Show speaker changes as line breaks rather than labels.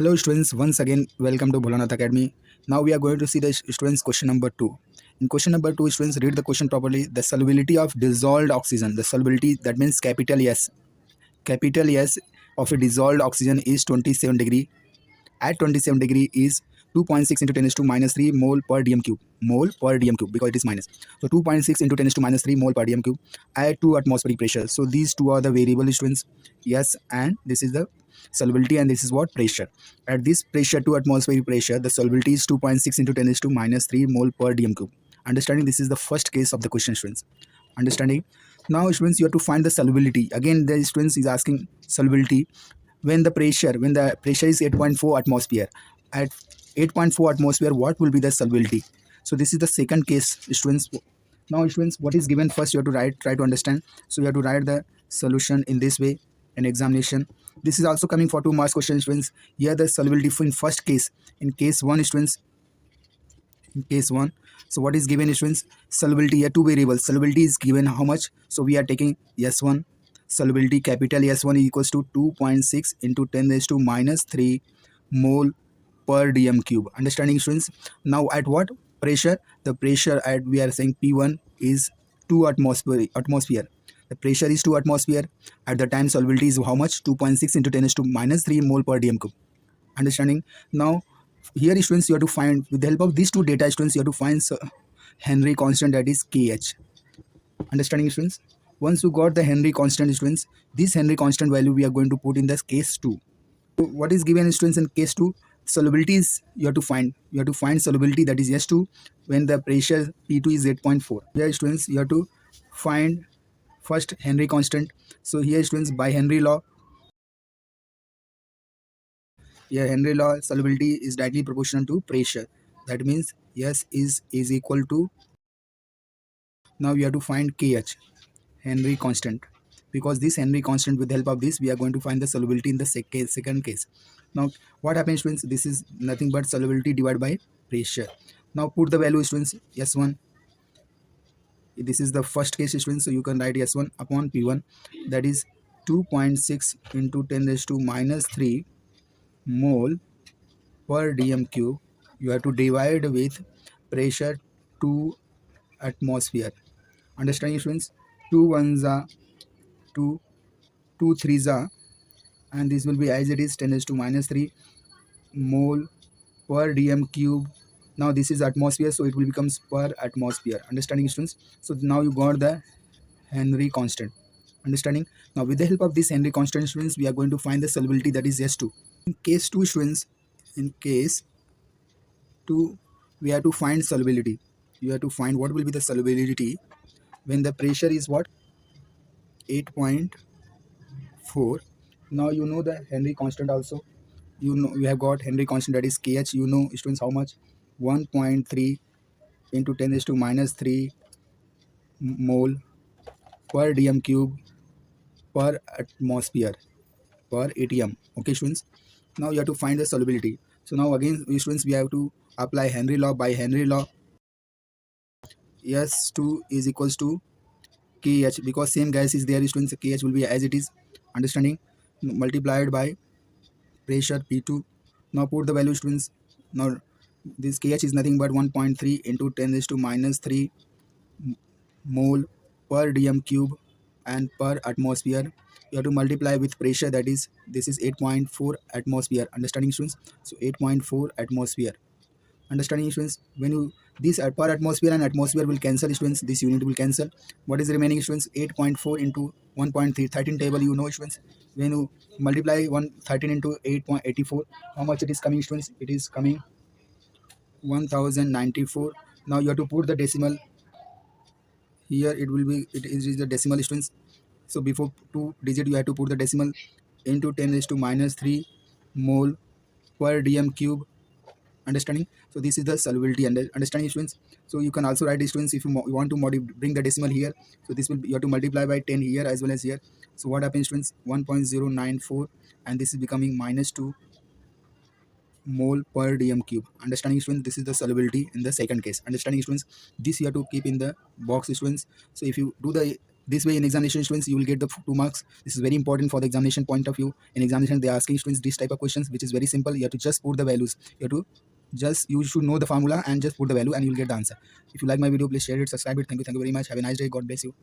Hello students, once again welcome to BholanathAcademy. Now we are going to see the students question number 2. In question number 2, students read the question properly. The solubility of dissolved oxygen. The solubility, that means capital S. Capital S of a dissolved oxygen is 27 degree. At 27 degree is 2.6 into 10 is to minus 3 mole per dm cube. Mole per dm cube because it is minus. So 2.6 into 10 is to minus 3 mole per dm cube at 2 atmospheric pressure. So these two are the variable students. Yes, and this is the solubility and this is what pressure. At this pressure, 2 atmospheric pressure, the solubility is 2.6 into 10 is to minus 3 mole per dm cube. Understanding, this is the first case of the question, students. Understanding. Now students, you have to find the solubility. Again, the students is asking solubility when the pressure is 8.4 atmosphere. At 8.4 atmosphere, what will be the solubility? So this is the second case, students. Now students, what is given first, you have to try to understand. So you have to write the solution in this way in examination. This is also coming for 2 marks question, students. Here the solubility in first case, in case 1, students. In case 1, so what is given, students? Solubility, here 2 variables. Solubility is given how much, so we are taking S1. Solubility capital S1 is equals to 2.6 into 10 raised to minus 3 mole per dm cube. Understanding, students? Now at what pressure? The pressure at, we are saying P1 is 2 atmosphere. The pressure is 2 atmosphere. At the time, solubility is how much? 2.6 into 10 raised to minus 3 mole per dm cube. Understanding? Now here, students, you have to find, with the help of these two data, students, you have to find Henry constant, that is Kh. Understanding, students? Once you got the Henry constant, students, this Henry constant value we are going to put in the case 2. So what is given, students, in case 2? Solubility is, you have to find solubility, that is S2, when the pressure P2 is 8.4. Here, students, you have to find first Henry constant. So here, students, by Henry law, here Henry law, solubility is directly proportional to pressure. That means S is equal to, now we have to find Kh, Henry constant, because this Henry constant, with the help of this we are going to find the solubility in the second case. Now what happens, students? This is nothing but solubility divided by pressure. Now put the value, students. S1, this is the first case, students, so you can write S1 upon P1, that is 2.6 into 10 raised to minus 3 mole per dm cube. You have to divide with pressure 2 atmosphere. Understanding, students? 2 ones are 2, 2 threes are, and this will be as it is 10 raised to minus 3 mole per dm cube. Now this is atmosphere, so it will becomes per atmosphere. Understanding, students? So now you got the Henry constant. Understanding? Now with the help of this Henry constant, students, we are going to find the solubility, that is S2. In case 2, students, in case 2, we have to find solubility. You have to find what will be the solubility when the pressure is what? 8.4. Now you know the Henry constant also. You know, you have got Henry constant, that is Kh. You know, students, how much? 1.3 into 10 raised to minus 3 mole per dm cube per atmosphere per atm. Okay, students? Now you have to find the solubility. So now again, students, we have to apply Henry law. By Henry law, S2 is equals to Kh, because same gas is there, students. Kh will be as it is. Understanding? Multiplied by pressure P2. Now put the value, students. Now this Kh is nothing but 1.3 into 10 raised to minus 3 mole per dm cube and per atmosphere. You have to multiply with pressure, that is, this is 8.4 atmosphere. Understanding, students? So 8.4 atmosphere. Understanding, students? When you, this per atmosphere and atmosphere will cancel, students. This unit will cancel. What is remaining, students? 8.4 into 1.3, 13 table, you know, students. When you multiply 13 into 8.84, how much it is coming, students? It is coming 1094. Now you have to put the decimal here. It will be, it is the decimal, students. So before 2 digit, you have to put the decimal into 10 raised to minus 3 mole per dm cube. Understanding? So this is the solubility. Understanding, students? So you can also write, students, if you want to bring the decimal here. So this will be, you have to multiply by 10 here as well as here. So what happens, students? 1.094, and this is becoming minus 2 mole per dm cube. Understanding, students? This is the solubility in the second case. Understanding, students? This you have to keep in the box, students. So if you do the This way in examination students you will get the 2 marks. This is very important for the examination point of view. In examination they are asking students this type of questions, which is very simple. You have to just put the values. You should know the formula and just put the value and you'll get the answer. If you like my video, please share it, subscribe it. Thank you very much. Have a nice day. God bless you.